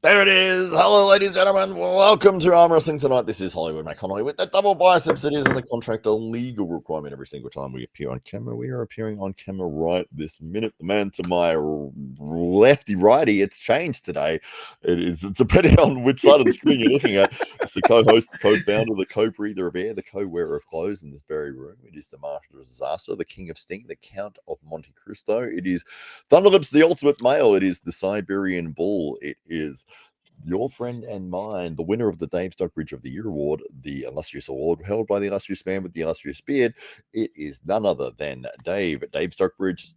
There it is. Hello, ladies and gentlemen. Welcome to Arm Wrestling Tonight. This is Hollywood Matt Connelly with the double biceps. It is in the contract a legal requirement every single time we appear on camera. We are appearing on camera right this minute. The man to my lefty-righty, it's changed today. It's depending on which side of the screen you're looking at. It's the co-host, the co-founder, the co-breather of air, the co-wearer of clothes in this very room. It is the master of disaster, the king of sting, the count of Monte Cristo. It is Thunderlips, the ultimate male. It is the Siberian bull. It is your friend and mine, the winner of the Dave Stockbridge of the Year award, the illustrious award held by the illustrious man with the illustrious beard. It is none other than Dave Stockbridge.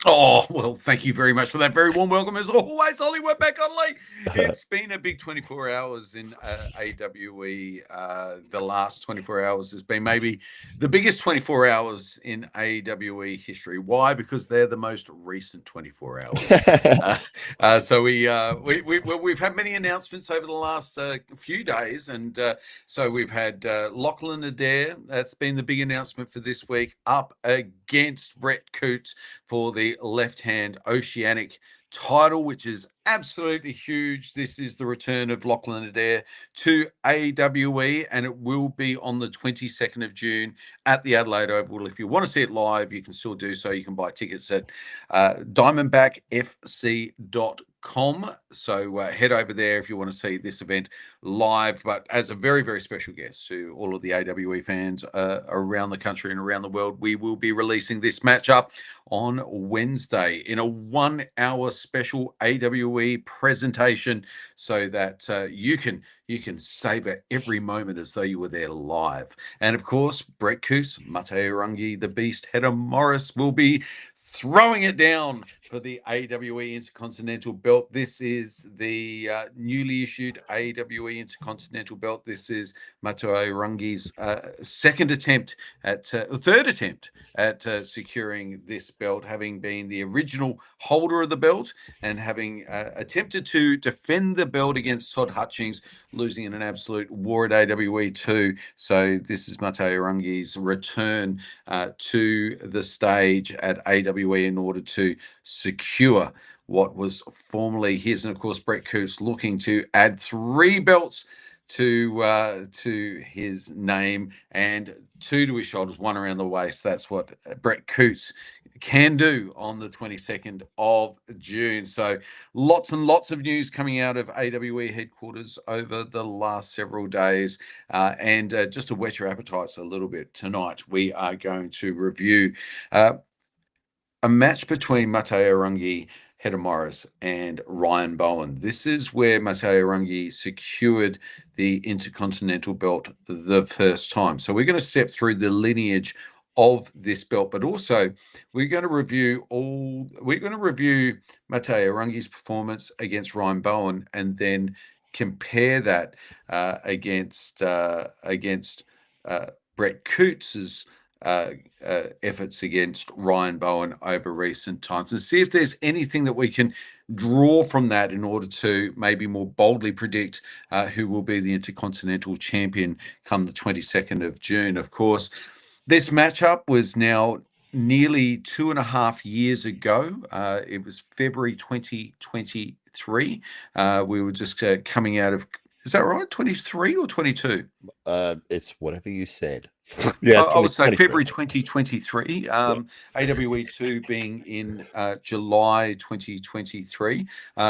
Oh, well, thank you very much for that very warm welcome. As always, Hollywood back on late. It's been a big 24 hours in AWE. The last 24 hours has been maybe the biggest 24 hours in AWE history. Why? Because they're the most recent 24 hours. So we've had many announcements over the last few days, and so we've had Lachlan Adair. That's been the big announcement for this week, up against Brett Coots for the left-hand Oceanic title, which is absolutely huge. This is the return of Lachlan Adair to AWE, and it will be on the 22nd of June at the Adelaide Oval. If you want to see it live, you can still do so. You can buy tickets at diamondbackfc.com. So head over there if you want to see this event live, but as a very, very special guest to all of the AWE fans around the country and around the world, we will be releasing this matchup on Wednesday in a 1 hour special AWE presentation so that you can savor every moment as though you were there live. And of course, Brett Coots, Mateo Rungi, the Beast, Heather Morris will be throwing it down for the AWE Intercontinental Belt. This is the newly issued AWE Intercontinental Belt. This is Mateo Rungi's third attempt at securing this belt, having been the original holder of the belt and having attempted to defend the belt against Todd Hutchings, losing in an absolute war at AWE 2. So this is Mateo Rungi's return to the stage at AWE in order to secure what was formerly his. And of course, Brett Coots looking to add 3 belts to his name and 2 to his shoulders, 1 around the waist. That's what Brett Coots can do on the 22nd of June. So lots and lots of news coming out of AWE headquarters over the last several days. And just to whet your appetites a little bit, tonight we are going to review a match between Mateo Rungi, Heather Morris, and Ryan Bowen. This is where Mateo Rungi secured the Intercontinental belt the first time. So we're going to step through the lineage of this belt, but also we're going to review Mateo Rungi's performance against Ryan Bowen, and then compare that against Brett Coots's efforts against Ryan Bowen over recent times, and see if there's anything that we can draw from that in order to maybe more boldly predict who will be the Intercontinental champion come the 22nd of June. Of course, this matchup was now nearly 2.5 years ago. It was February 2023. We were just coming out of, is that right? 23 or 22? It's whatever you said. Yeah, I would say February 2023. AWE 2 being in July 2023.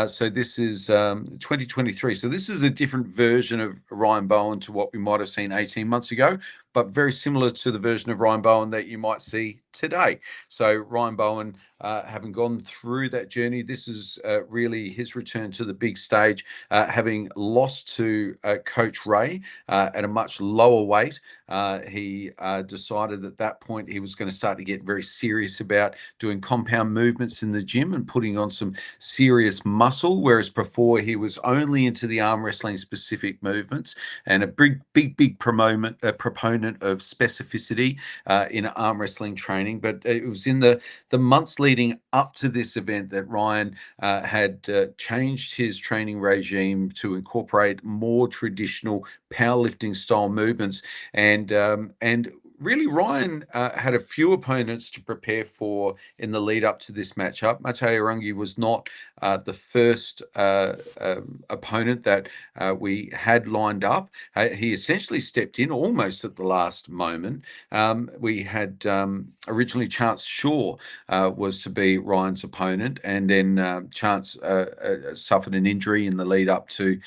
So this is 2023. So this is a different version of Ryan Bowen to what we might have seen 18 months ago, but very similar to the version of Ryan Bowen that you might see today. So Ryan Bowen, having gone through that journey, this is really his return to the big stage, having lost to Coach Ray at a much lower weight. He decided at that point he was going to start to get very serious about doing compound movements in the gym and putting on some serious muscle, whereas before he was only into the arm wrestling specific movements, and a big proponent of specificity in arm wrestling training. But it was in the months leading up to this event that Ryan had changed his training regime to incorporate more traditional powerlifting style movements, and really, Ryan had a few opponents to prepare for in the lead up to this matchup. Mateo Rungi was not the first opponent that we had lined up. He essentially stepped in almost at the last moment. We had originally Chance Shaw was to be Ryan's opponent, and then Chance suffered an injury in the lead up to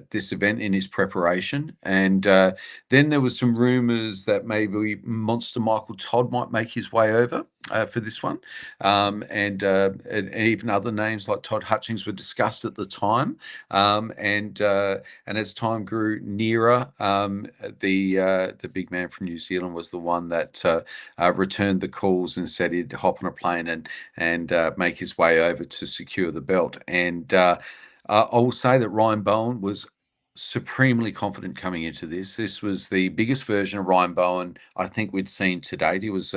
this event in his preparation. And then there was some rumours that maybe Monster Michael Todd might make his way over for this one. And even other names like Todd Hutchings were discussed at the time. And as time grew nearer, the big man from New Zealand was the one that returned the calls and said he'd hop on a plane and make his way over to secure the belt. And I will say that Ryan Bowen was supremely confident coming into this. This was the biggest version of Ryan Bowen I think we'd seen to date. He was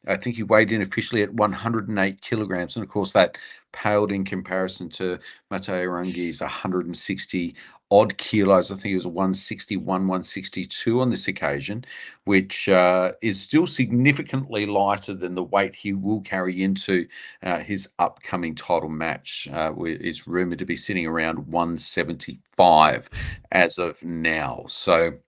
I think he weighed in officially at 108 kilograms. And of course, that paled in comparison to Mateo Rangi's 160 odd kilos. I think it was 161, 162 on this occasion, which is still significantly lighter than the weight he will carry into his upcoming title match. Is rumored to be sitting around 175 as of now. So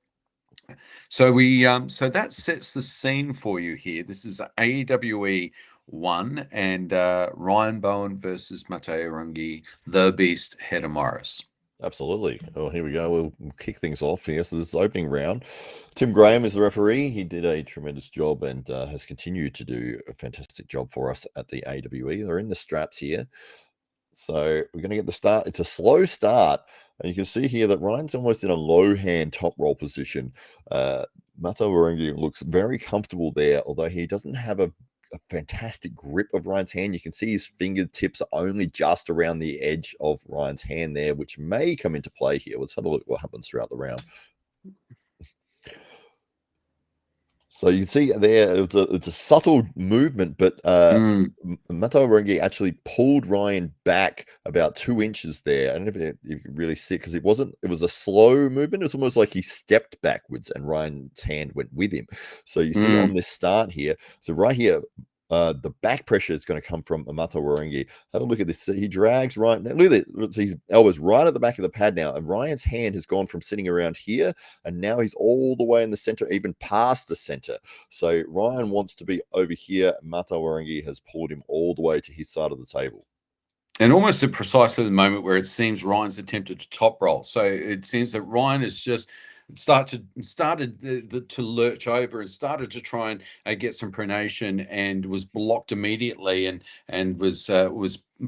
that sets the scene for you here. This is AEWE 1 and Ryan Bowen versus Mateo Rungi, the Beast, Heather Morris. Absolutely. Oh, here we go. We'll kick things off here. So this is opening round. Tim Graham is the referee. He did a tremendous job and has continued to do a fantastic job for us at the AWE. They're in the straps here. So we're going to get the start. It's a slow start. And you can see here that Ryan's almost in a low hand top roll position. Mato Warangi looks very comfortable there, although he doesn't have a fantastic grip of Ryan's hand. You can see his fingertips are only just around the edge of Ryan's hand there, which may come into play here. Let's have a look at what happens throughout the round. So you can see there, it's a subtle movement, but Mato Warangi actually pulled Ryan back about 2 inches there. I don't know if you can really see it because it was a slow movement. It's almost like he stepped backwards and Ryan's hand went with him. So you see on this start here, so right here, the back pressure is going to come from Mato Warangi. Have a look at this. He drags Ryan. Look at it. His elbow's right at the back of the pad now. And Ryan's hand has gone from sitting around here. And now he's all the way in the center, even past the center. So Ryan wants to be over here. Mato Warangi has pulled him all the way to his side of the table. And almost at precisely the moment where it seems Ryan's attempted to top roll. So it seems that Ryan is just started to lurch over and started to try and get some pronation and was blocked immediately and was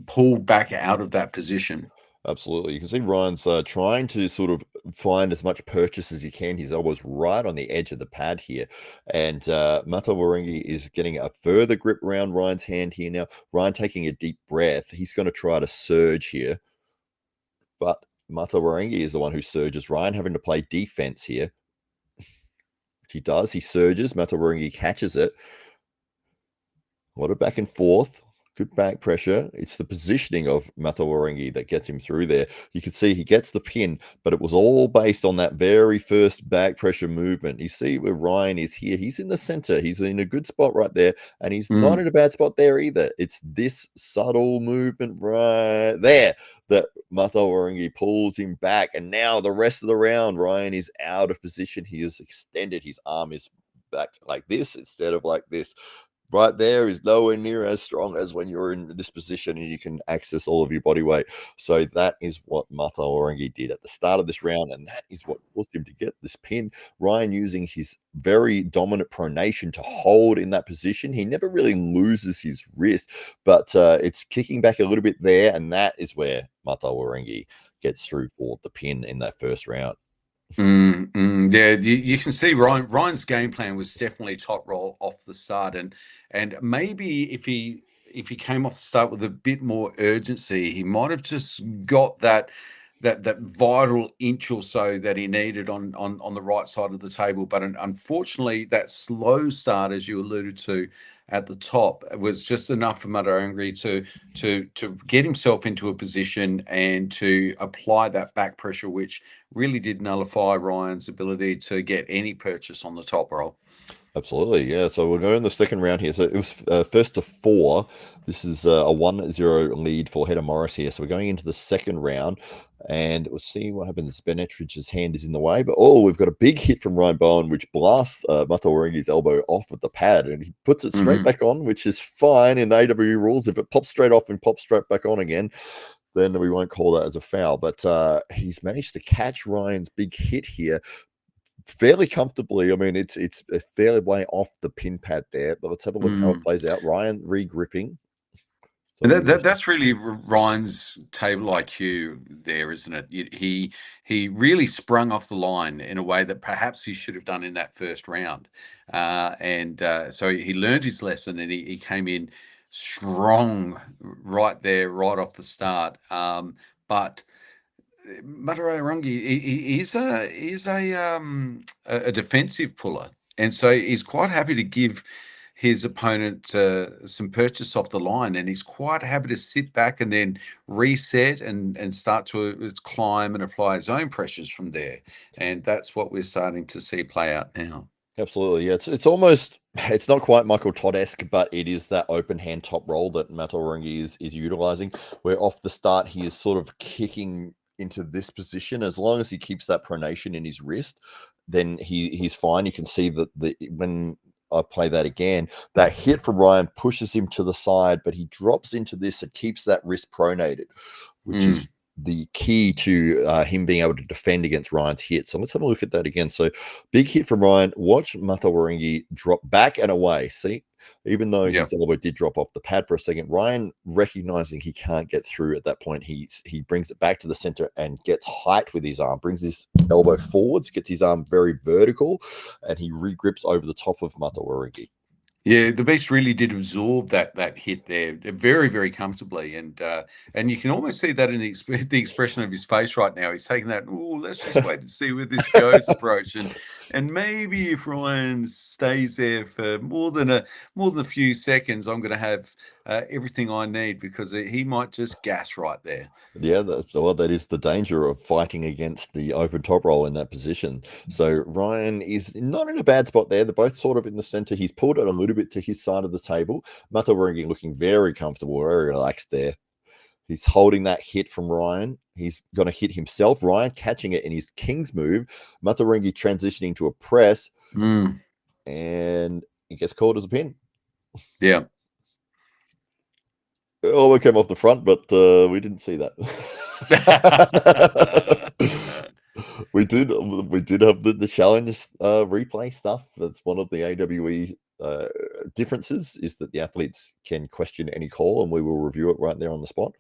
pulled back out of that position. Absolutely. You can see Ryan's trying to sort of find as much purchase as he can. His elbow's right on the edge of the pad here. And Mato Warangi is getting a further grip around Ryan's hand here now. Ryan taking a deep breath. He's going to try to surge here. But Mato Warangi is the one who surges. Ryan having to play defense here. Which he does. He surges. Mato Warangi catches it. A lot of back and forth. Good back pressure. It's the positioning of Mato Warangi that gets him through there. You can see he gets the pin, but it was all based on that very first back pressure movement. You see where Ryan is here. He's in the center. He's in a good spot right there, and he's not in a bad spot there either. It's this subtle movement right there that Mato Warangi pulls him back, and now the rest of the round, Ryan is out of position. He has extended. His arm is back like this instead of like this. Right there is nowhere near as strong as when you're in this position and you can access all of your body weight. So that is what Mato Warangi did at the start of this round, and that is what caused him to get this pin. Ryan using his very dominant pronation to hold in that position. He never really loses his wrist, but it's kicking back a little bit there, and that is where Mato Warangi gets through for the pin in that first round. Yeah, you can see Ryan's game plan was definitely top roll off the start, and maybe if he came off the start with a bit more urgency, he might have just got that vital inch or so that he needed on the right side of the table. But unfortunately, that slow start, as you alluded to at the top, was just enough for Mato Warangi to get himself into a position and to apply that back pressure, which really did nullify Ryan's ability to get any purchase on the top roll. Absolutely, yeah. So we're going the second round here. So it was first to four. This is a 1-0 lead for Hedda Morris here. So we're going into the second round, and we'll see what happens. Ben Ettridge's hand is in the way, but we've got a big hit from Ryan Bowen, which blasts Matawaringi's elbow off of the pad, and he puts it straight back on, which is fine in AW rules. If it pops straight off and pops straight back on again, then we won't call that as a foul. But he's managed to catch Ryan's big hit here fairly comfortably. I mean, it's a fairly way off the pin pad there, but let's have a look how it plays out. Ryan re-gripping. And that's really Ryan's table IQ there, isn't it? He really sprung off the line in a way that perhaps he should have done in that first round, so he learned his lesson, and he came in strong right there, right off the start. But Matarangi, he's a defensive puller, and so he's quite happy to give his opponent some purchase off the line, and he's quite happy to sit back and then reset and start to climb and apply his own pressures from there. And that's what we're starting to see play out now. Absolutely, yeah. It's almost, it's not quite Michael Todd-esque, but it is that open hand top roll that Matarangi is utilizing, where off the start he is sort of kicking into this position. As long as he keeps that pronation in his wrist, then he's fine. You can see that when I play that again, that hit from Ryan pushes him to the side, but he drops into this and keeps that wrist pronated, which is the key to him being able to defend against Ryan's hit. So let's have a look at that again. So big hit from Ryan. Watch Matawaringi drop back and away. See, even though his elbow did drop off the pad for a second, Ryan, recognizing he can't get through at that point, he brings it back to the center and gets height with his arm, brings his elbow forwards, gets his arm very vertical, and he regrips over the top of Matawaringi. Yeah, the beast really did absorb that hit there very, very comfortably, and you can almost see that in the expression of his face right now. He's taking that, let's just wait and see where this goes approach, and maybe if Ryan stays there for more than a few seconds, I'm going to have everything I need, because he might just gas right there. Yeah, that is the danger of fighting against the open top roll in that position. So Ryan is not in a bad spot there. They're both sort of in the center. He's pulled it a little bit to his side of the table. Matawaringi looking very comfortable, very relaxed there. He's holding that hit from Ryan. He's going to hit himself. Ryan catching it in his king's move. Matawaringi transitioning to a press, and he gets called as a pin. Yeah. Oh, it came off the front, but we didn't see that. we did have the challenge replay stuff. That's one of the AWE differences, is that the athletes can question any call, and we will review it right there on the spot.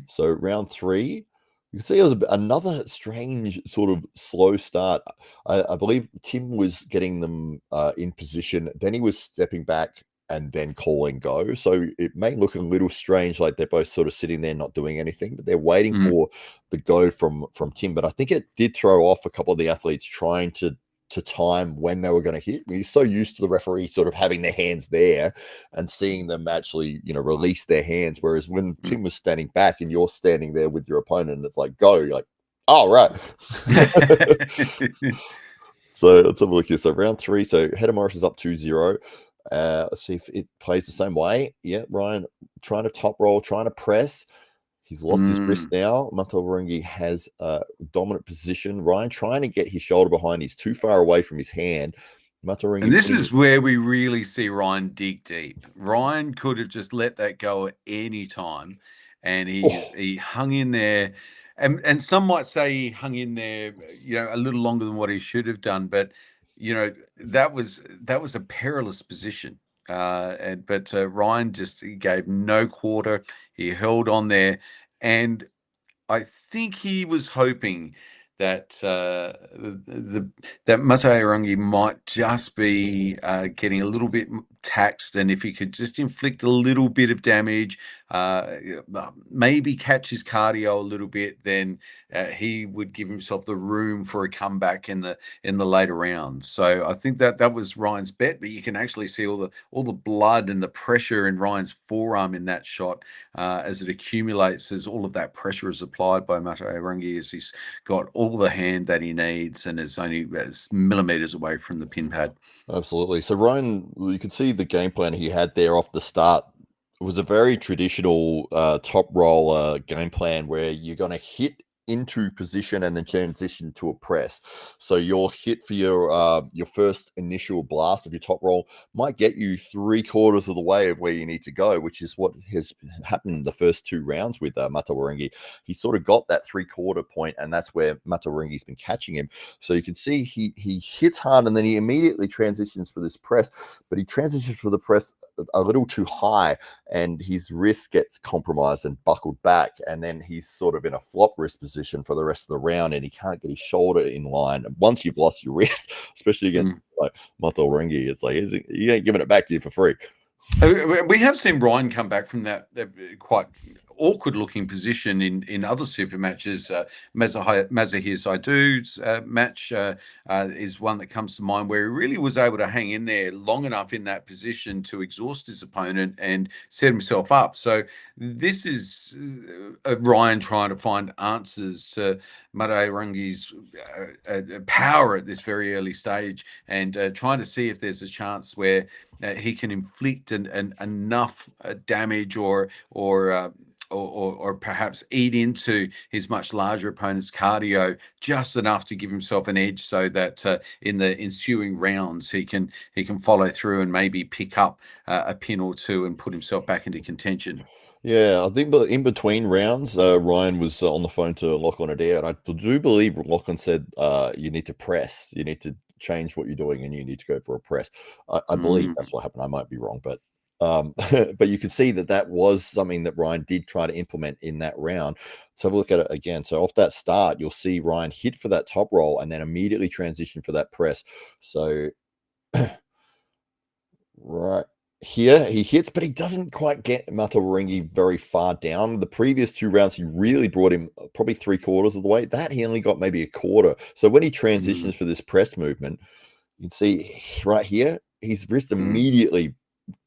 So round 3, you can see it was another strange sort of slow start. I believe Tim was getting them in position, then he was stepping back and then calling go. So it may look a little strange, like they're both sort of sitting there not doing anything, but they're waiting for the go from Tim. But I think it did throw off a couple of the athletes trying to time when they were going to hit. We're so used to the referee sort of having their hands there and seeing them actually, release their hands. Whereas when Tim was standing back and you're standing there with your opponent, it's like, go, you're like, oh, right. So let's have a look here. So round 3. So Hedda Morris is up 2-0. Let's see if it plays the same way. Yeah, Ryan trying to top roll, trying to press. He's lost his wrist now. Matawaringi has a dominant position. Ryan trying to get his shoulder behind. He's too far away from his hand. Matawaringi. And this is where we really see Ryan dig deep. Ryan could have just let that go at any time, and he hung in there. And some might say he hung in there, a little longer than what he should have done. But that was a perilous position. But Ryan just gave no quarter. He held on there, and I think he was hoping that that Matawaringi might just be getting a little bit taxed, and if he could just inflict a little bit of damage, maybe catch his cardio a little bit, then he would give himself the room for a comeback in the later rounds. So I think that was Ryan's bet, but you can actually see all the blood and the pressure in Ryan's forearm in that shot as it accumulates, as all of that pressure is applied by Mato Irangi, as he's got all the hand that he needs and is only millimeters away from the pin pad. Absolutely. So Ryan, you could see the game plan he had there off the start. It was a very traditional top roller game plan where you're going to hit into position and then transition to a press. So your hit for your first initial blast of your top roll might get you 3/4 of the way of where you need to go, which is what has happened in the first 2 rounds with Matawarengi. He sort of got that 3/4 point, and that's where Matawarengi's been catching him. So you can see he hits hard, and then he immediately transitions for this press, but he transitions for the press a little too high, and his wrist gets compromised and buckled back, and then he's sort of in a flop wrist position for the rest of the round, and he can't get his shoulder in line. And once you've lost your wrist, especially against like Matawarengi, it's like you ain't giving it back to you for free. We have seen Ryan come back from that quite awkward-looking position in other super matches. Mazahir Saidou's match is one that comes to mind, where he really was able to hang in there long enough in that position to exhaust his opponent and set himself up. So this is Ryan trying to find answers to Matawarengi's power at this very early stage, and trying to see if there's a chance where he can inflict enough damage or perhaps eat into his much larger opponent's cardio just enough to give himself an edge, so that in the ensuing rounds he can follow through and maybe pick up a pin or two and put himself back into contention. Yeah, I think, but in between rounds, Ryan was on the phone to Lachlan Adair, and I do believe Lachlan said you need to press, you need to change what you're doing, and you need to go for a press. I believe that's what happened. I might be wrong, but but you can see that was something that Ryan did try to implement in that round. Let's have a look at it again. So off that start, you'll see Ryan hit for that top roll and then immediately transition for that press. So right here he hits, but he doesn't quite get Matawarengi very far down. The previous 2 rounds, he really brought him probably 3/4 of the way. That he only got maybe 1/4. So when he transitions for this press movement, you can see right here, his wrist immediately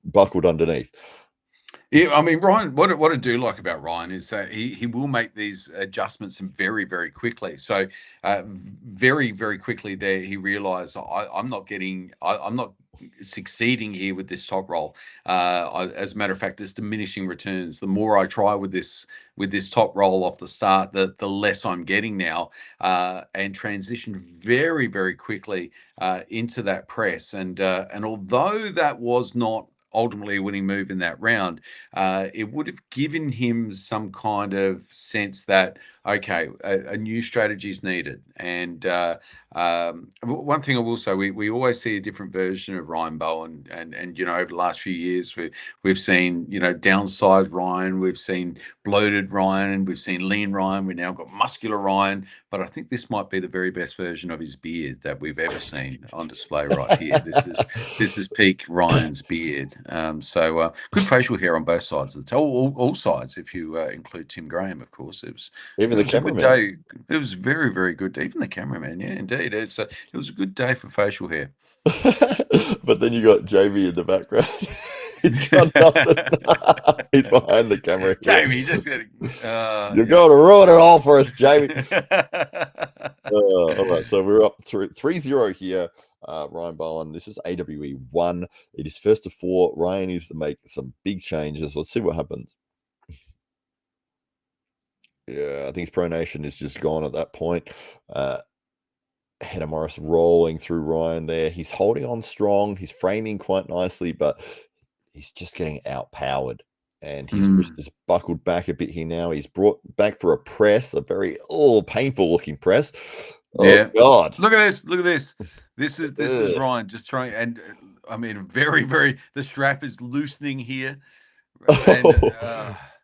buckled underneath. Yeah, I mean, Ryan, what I do like about Ryan is that he will make these adjustments very, very quickly. So very, very quickly there, he realized I'm not succeeding here with this top roll. As a matter of fact, it's diminishing returns. The more I try with this top roll off the start, the less I'm getting now, and transition very, very quickly into that press. And although that was not ultimately a winning move in that round, it would have given him some kind of sense that, okay, a new strategy is needed. And one thing I will say, we always see a different version of Ryan Bowen, and over the last few years, we've seen downsized Ryan, we've seen bloated Ryan, we've seen lean Ryan, we now got muscular Ryan, but I think this might be the very best version of his beard that we've ever seen on display right here. This is peak Ryan's beard. So good facial hair on both sides of the table, all sides, if you include Tim Graham, of course. It was a good day. It was very, very good. Even the cameraman, yeah, indeed. It was a good day for facial hair. But then you got Jamie in the background. He's got nothing. He's behind the camera. Jamie, just you're going to ruin it all for us, Jamie. All right, so we're up 3-0 here. Ryan Bowen, this is AWE 1. It is first to 4. Ryan needs to make some big changes. Let's see what happens. Yeah, I think his pronation is just gone at that point. Header Morris rolling through Ryan there. He's holding on strong. He's framing quite nicely, but he's just getting outpowered. And his wrist is buckled back a bit here now. He's brought back for a press, a very painful looking press. Oh God! Look at this! Look at this! This is Ryan just trying, and I mean, very, very. The strap is loosening here. And,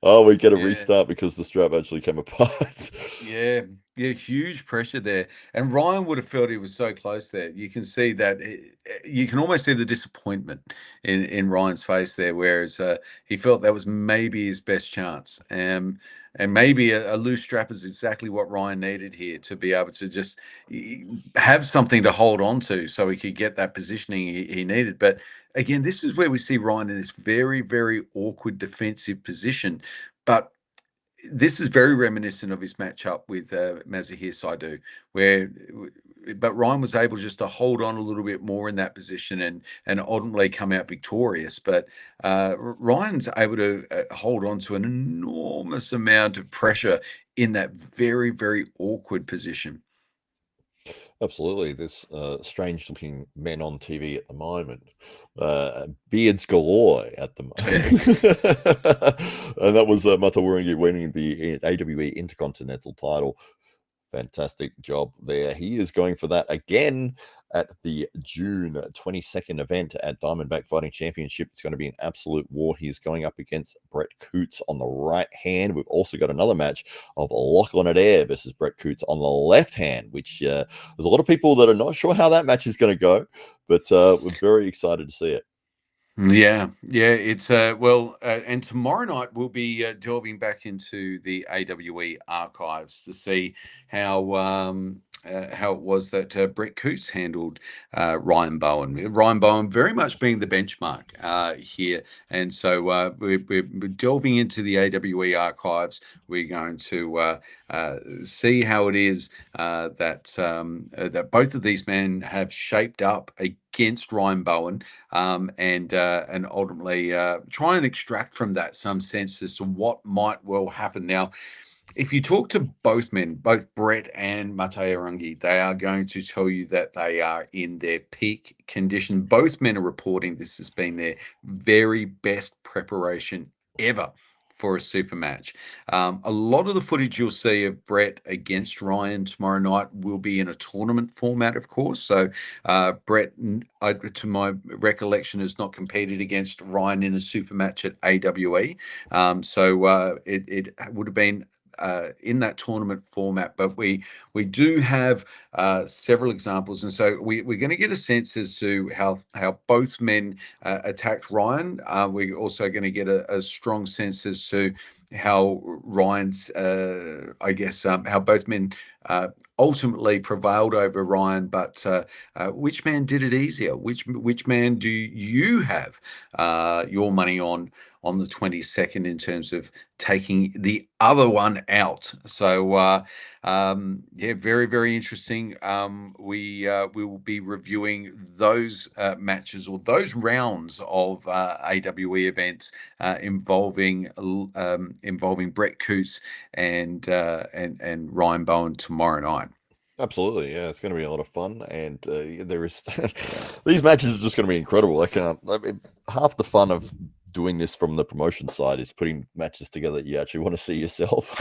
Oh, we get a Yeah. restart because the strap actually came apart. Yeah, yeah, huge pressure there. And Ryan would have felt he was so close there. You can see that you can almost see the disappointment in Ryan's face there, whereas he felt that was maybe his best chance. And maybe a loose strap is exactly what Ryan needed here to be able to just have something to hold on to so he could get that positioning he needed. But again, this is where we see Ryan in this very, very awkward defensive position. But this is very reminiscent of his matchup with Mazahir Saidu, where but Ryan was able just to hold on a little bit more in that position and ultimately come out victorious. But Ryan's able to hold on to an enormous amount of pressure in that very, very awkward position. Absolutely. There's strange looking men on TV at the moment. Beards galore at the moment. And that was Mata Wuringi winning the AWE Intercontinental title. Fantastic job there. He is going for that again at the June 22nd event at Diamondback Fighting Championship. It's going to be an absolute war. He's going up against Brett Coots on the right hand. We've also got another match of Lachlan Adair versus Brett Coots on the left hand, which there's a lot of people that are not sure how that match is going to go, but we're very excited to see it. Yeah, yeah, it's and tomorrow night we'll be delving back into the AWE archives to see how it was that Brett Coots handled Ryan Bowen. Ryan Bowen very much being the benchmark here, and so we're delving into the AWE archives. We're going to see how it is that both of these men have shaped up against Ryan Bowen. And ultimately try and extract from that some sense as to what might well happen. Now, if you talk to both men, both Brett and Matearangi, they are going to tell you that they are in their peak condition. Both men are reporting this has been their very best preparation ever for a super match. A lot of the footage you'll see of Brett against Ryan tomorrow night will be in a tournament format, of course. So Brett, to my recollection, has not competed against Ryan in a super match at AWE. So it would have been in that tournament format, but we do have several examples, and so we're going to get a sense as to how both men attacked Ryan. We're also going to get a strong sense as to how Ryan's, how both men ultimately prevailed over Ryan, but which man did it easier? Which man do you have your money on the 22nd in terms of taking the other one out? So yeah, very, very interesting. We will be reviewing those matches or those rounds of AWE events involving Brett Coots and Ryan Bowen tomorrow night. Absolutely, yeah, it's going to be a lot of fun, and there is these matches are just going to be incredible. I mean, half the fun of doing this from the promotion side is putting matches together that you actually want to see yourself.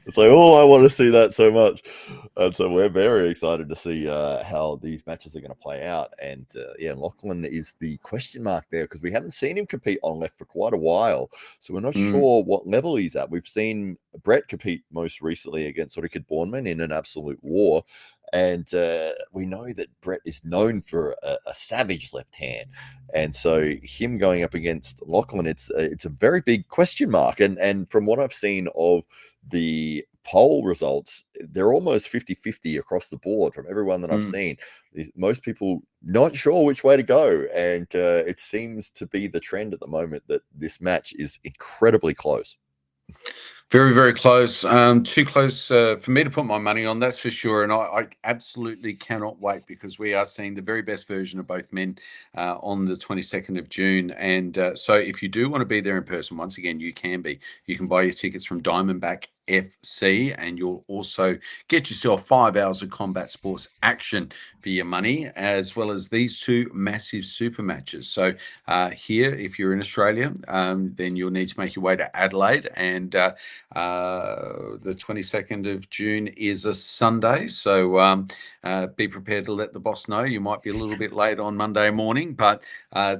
It's like, oh, I want to see that so much, and so we're very excited to see how these matches are going to play out. And yeah, Lachlan is the question mark there because we haven't seen him compete on left for quite a while, so we're not sure what level he's at. We've seen Brett compete most recently against Rickard Bourneman in an absolute war, and we know that Brett is known for a savage left hand, and so him going up against Lachlan, it's a very big question mark. And from what I've seen of the poll results, they're almost 50-50 across the board from everyone that I've seen. Most people not sure which way to go, and it seems to be the trend at the moment that this match is incredibly close. Very, very close. Too close for me to put my money on, that's for sure. And I absolutely cannot wait because we are seeing the very best version of both men on the 22nd of June. And so if you do want to be there in person, once again, you can be. You can buy your tickets from Diamondback FC, and you'll also get yourself 5 hours of combat sports action for your money, as well as these two massive super matches. So here, if you're in Australia, then you'll need to make your way to Adelaide, and the 22nd of June is a Sunday. So be prepared to let the boss know you might be a little bit late on Monday morning, but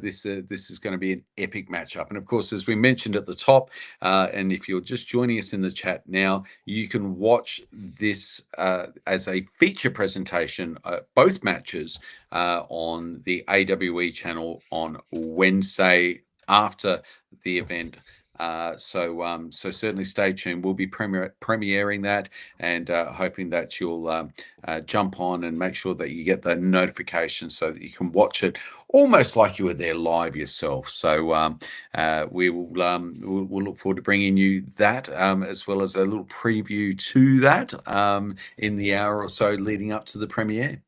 this is going to be an epic matchup. And of course, as we mentioned at the top, and if you're just joining us in the chat now, you can watch this as a feature presentation, both matches on the AWE channel on Wednesday after the event. So certainly stay tuned. We'll be premiering that, and hoping that you'll jump on and make sure that you get the notification so that you can watch it almost like you were there live yourself. So we'll look forward to bringing you that, as well as a little preview to that in the hour or so leading up to the premiere.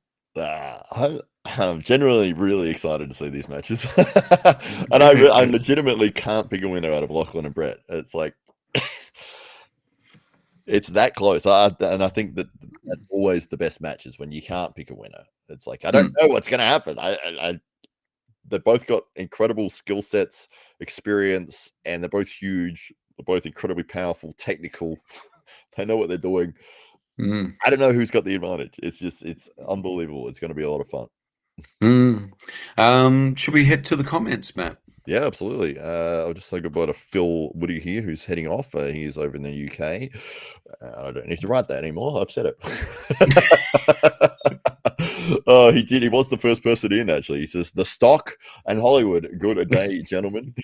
I'm generally really excited to see these matches. And I legitimately can't pick a winner out of Lachlan and Brett. It's like it's that close. And I think that's always the best matches when you can't pick a winner. It's like I don't know what's going to happen. They've both got incredible skill sets, experience, and they're both huge. They're both incredibly powerful, technical. They know what they're doing. I don't know who's got the advantage. It's unbelievable. It's going to be a lot of fun. Should we head to the comments, Matt? Yeah, absolutely. I'll just say goodbye to Phil Woody here, who's heading off. He is over in the UK. I don't need to write that anymore. I've said it. Oh, he did. He was the first person in, actually. He says, the stock and Hollywood. Good day, gentlemen.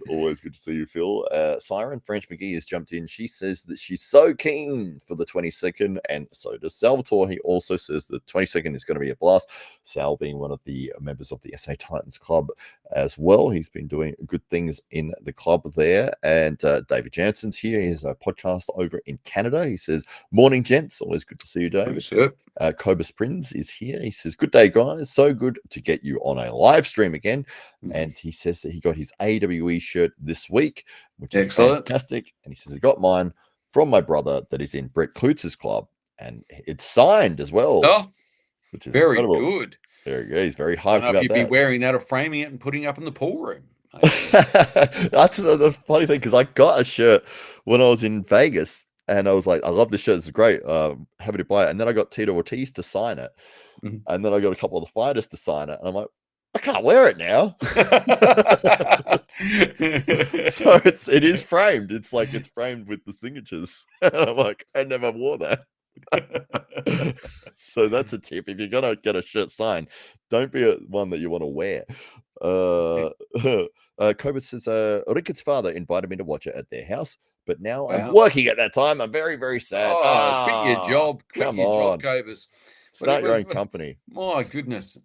Always good to see you, Phil. Siren French McGee has jumped in. She says that she's so keen for the 22nd, and so does Salvatore. He also says the 22nd is going to be a blast. Sal being one of the members of the SA Titans Club as well. He's been doing good things in the club there. And David Jansen's here. He has a podcast over in Canada. He says, morning, gents. Always good to see you, David. Cobus Prinz is here. He says, good day, guys. So good to get you on a live stream again. And he says that he got his AWE shirt this week, which is fantastic. And he says, I got mine from my brother that is in Brett Klutz's club. And it's signed as well. Oh, which is very incredible. good. Very good. He's very hyped I don't know about if you'd that. be wearing that or framing it and putting it up in the pool room. That's the funny thing, because I got a shirt when I was in Vegas, and I was like, I love this shirt. It's great. Happy to buy it. And then I got Tito Ortiz to sign it. And then I got a couple of the fighters to sign it. And I'm like, I can't wear it now. So it is framed. It's like it's framed with the signatures. And I'm like, I never wore that. So that's a tip. If you're gonna get a shirt signed, don't be one that you want to wear. Cobra says Rickard's father invited me to watch it at their house, but now I'm working at that time. I'm very, very sad. Quit your job. Quit your job, Cobus. Start your own company. My goodness.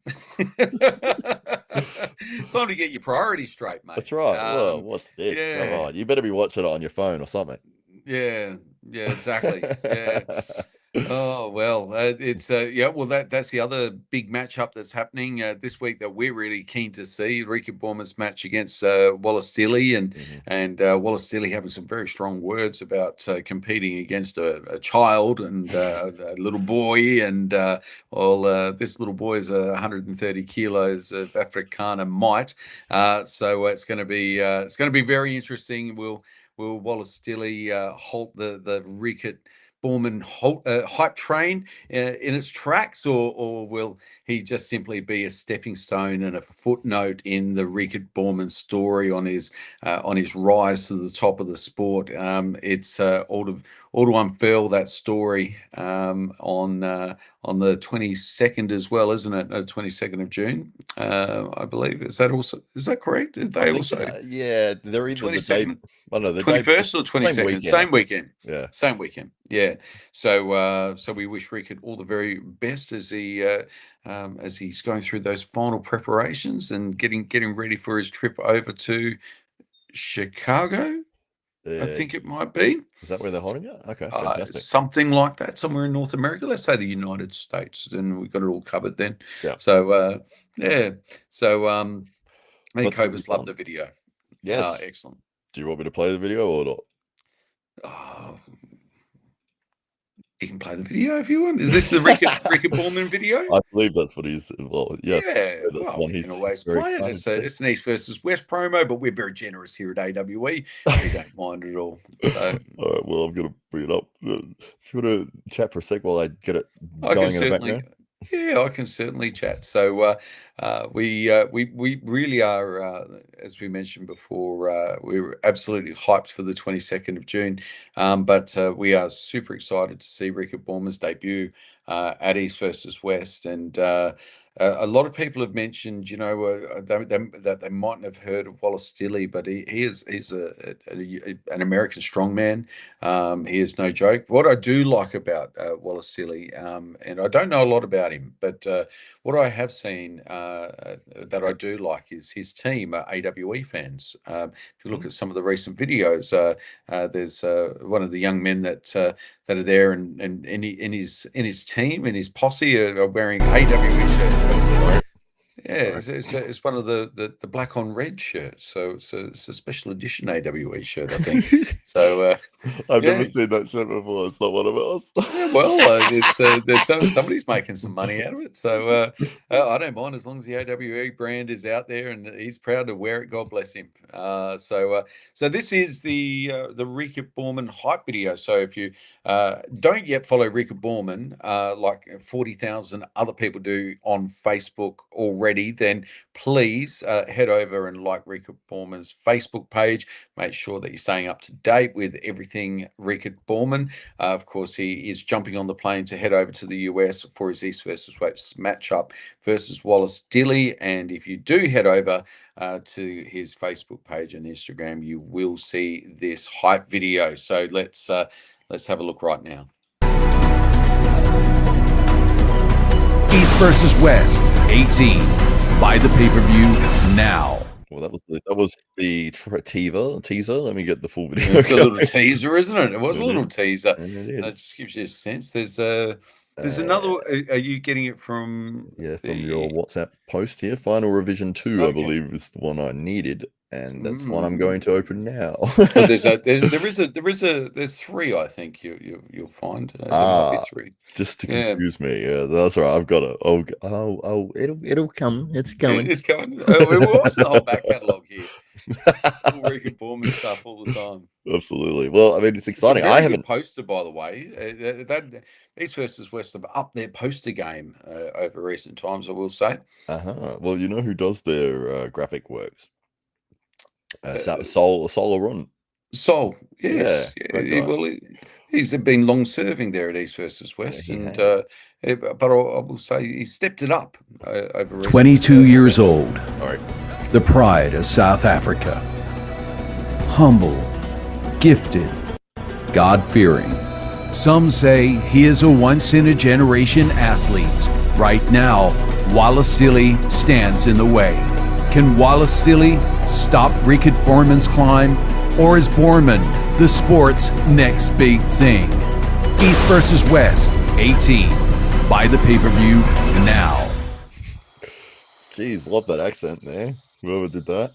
It's time to get your priorities straight, mate. That's right. Well, what's this? Yeah. Come on. You better be watching it on your phone or something. Yeah, exactly. Yeah. Oh well, it's well that's the other big matchup that's happening this week that we're really keen to see. Ricky Borman's match against Wallace Dilly, and Wallace Dilly having some very strong words about competing against a child and a little boy, and this little boy is 130 kilos of Afrikaner might. So it's going to be very interesting. Will Wallace Dilly halt the Rickett Borman hype train in its tracks, or will he just simply be a stepping stone and a footnote in the Rickett Borman story on his rise to the top of the sport? It's all to unfurl that story on the 22nd as well, isn't it? 22nd of June, I believe. Is that correct? Did they also? Yeah, they're either 22nd. The 21st or 22nd? Same weekend. Yeah. Same weekend. Yeah. So we wish Rickett all the very best as he's going through those final preparations and getting ready for his trip over to Chicago. I think it might be. Is that where they're holding it? Okay, fantastic. Something like that, somewhere in North America. Let's say the United States, and we've got it all covered then. Yeah. So I think Cobus loved the video. Yes. Excellent. Do you want me to play the video or not? You can play the video if you want. Is this the Rickard Borman video? I believe that's what he's. Well, yeah, Yeah, that's well, one we can he's always very play it. excited to see. It's an East versus West promo, but we're very generous here at AWE. We don't mind at all. So, all right, well, I'm gonna bring it up. If you want to chat for a sec while I get it I can going in the certainly, background. yeah, I can certainly chat. So we really are, as we mentioned before, we're absolutely hyped for the 22nd of June. But we are super excited to see Rickard Borman's debut at East versus West, and a lot of people have mentioned, that they mightn't have heard of Wallace Stilley, but he's an American strongman. He is no joke. What I do like about Wallace Stilley, and I don't know a lot about him, but what I have seen that I do like is his team, AWE fans. If you look at some of the recent videos, there's one of the young men that are there, and in his team, in his posse, are wearing AWE shirts. Right. Yeah, it's one of the black on red shirts. So it's a special edition AWE shirt, I think. So I've yeah. never seen that shirt before. It's not one of ours. Yeah, well, somebody's making some money out of it, so I don't mind as long as the AWE brand is out there and he's proud to wear it. God bless him. So this is the Rickard Borman hype video. So if you don't yet follow Rickard Borman, like 40,000 other people do on Facebook already, then please head over and like Rickard Borman's Facebook page. Make sure that you're staying up to date with everything Rickard Borman. Of course, he is jumping on the plane to head over to the US for his East versus West matchup versus Wallace Stilley. And if you do head over to his Facebook page and Instagram, you will see this hype video. So let's have a look right now. East versus West 18. Buy the pay-per-view now. Well, that was the teaser. Let me get the full video. It's a little teaser, isn't it? It was It a little is. teaser. And it is. That just gives you a sense. There's another. Are you getting it from? From your WhatsApp post here. Final revision 2, Okay. I believe, is the one I needed, and that's the one I'm going to open now. There's three. I think you'll find there might be three. Just to confuse me. Yeah, that's right. I've got it. Oh, it'll come. It's going. It's coming. We're watching the whole back catalogue here. All Rickard Borman stuff all the time. Absolutely. Well, I mean, it's exciting. It's a very I haven't good poster, by the way. That East versus West have upped their poster game over recent times, I will say. Well, you know who does their graphic works? Solar Run. Sol, yes. Yeah, He's been long serving there at East versus West, and but I will say he stepped it up over recent 22 years old, All right. the pride of South Africa. Humble, gifted, God-fearing. Some say he is a once-in-a-generation athlete. Right now, Wallace Stilley stands in the way. Can Wallace Stilley stop Rickard Borman's climb? Or is Borman the sport's next big thing? East versus West, 18. Buy the pay-per-view now. Jeez, love that accent there. Whoever did that.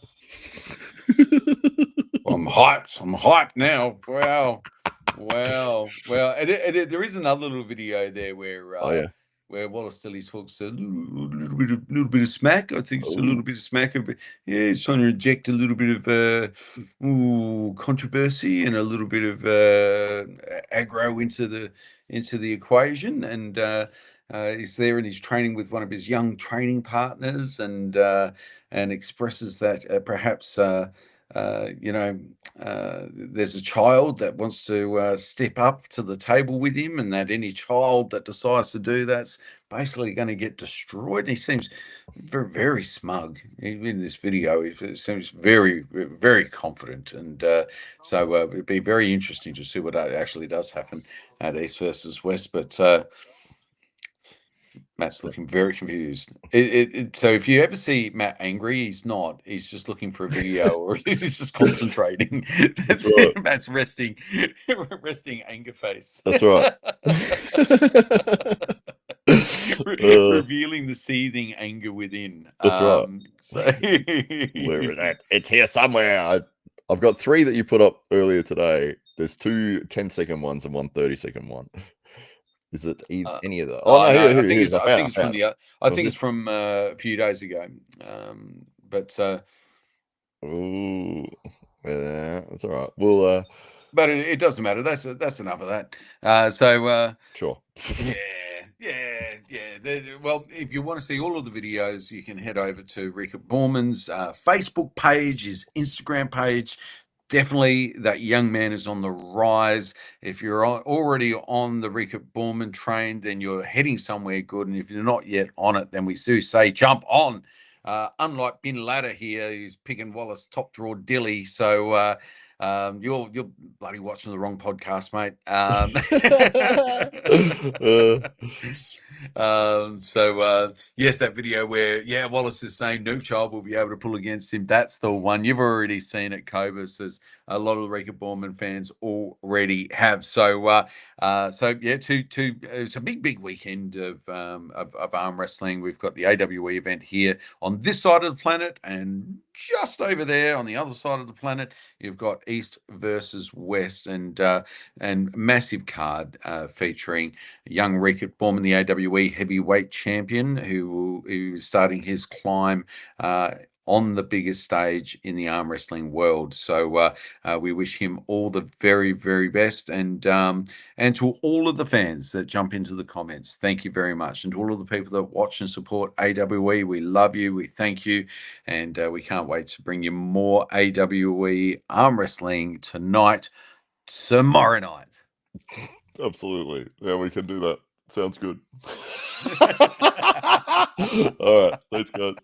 I'm hyped now. Wow. Well, there is another little video there where where Wallace Stilley talks a little bit of smack. I think it's a little bit of smack. He's trying to inject a little bit of controversy and a little bit of aggro into the equation. And he's there and he's training with one of his young training partners, and expresses that perhaps. There's a child that wants to step up to the table with him, and that any child that decides to do that's basically going to get destroyed. And he seems very, very smug in this video. He seems very, very confident, and so it'd be very interesting to see what actually does happen at East versus West. But Matt's looking very confused. So if you ever see Matt angry, he's not. He's just looking for a video, or he's just concentrating. That's right. Matt's resting anger face. That's right. Revealing the seething anger within. That's right. So where is it? It's here somewhere. I've got 3 that you put up earlier today. There's 2 10-second ones and one 30-second one. Is it any of that? Oh, Oh no, no, here I it think is. it's. I think it's from found it. the. I Was think it's this- from a few days ago. But Ooh, yeah, that's all right. We'll but it doesn't matter. That's enough of that. sure. Well, if you want to see all of the videos, you can head over to Rickett Borman's Facebook page, his Instagram page. Definitely, that young man is on the rise. If you're already on the Rickett Borman train, then you're heading somewhere good. And if you're not yet on it, then we do say jump on. Unlike Bin Ladder here, who's picking Wallace top drawer dilly. So you're bloody watching the wrong podcast, mate. Yes, that video where Wallace is saying no child will be able to pull against him. That's the one. You've already seen it, Cobus, as a lot of the Rickett Borman fans already have. So it's a big weekend of arm wrestling. We've got the AWE event here on this side of the planet, and just over there on the other side of the planet, you've got East versus West, and massive card featuring young Rickett Borman, the AWE heavyweight champion, who's starting his climb on the biggest stage in the arm wrestling world. So we wish him all the very, very best, and to all of the fans that jump into the comments, thank you very much, and to all of the people that watch and support AWE, we love you, we thank you, and we can't wait to bring you more AWE arm wrestling tomorrow night. Absolutely. Yeah, we can do that. Sounds good. All right. Thanks, guys.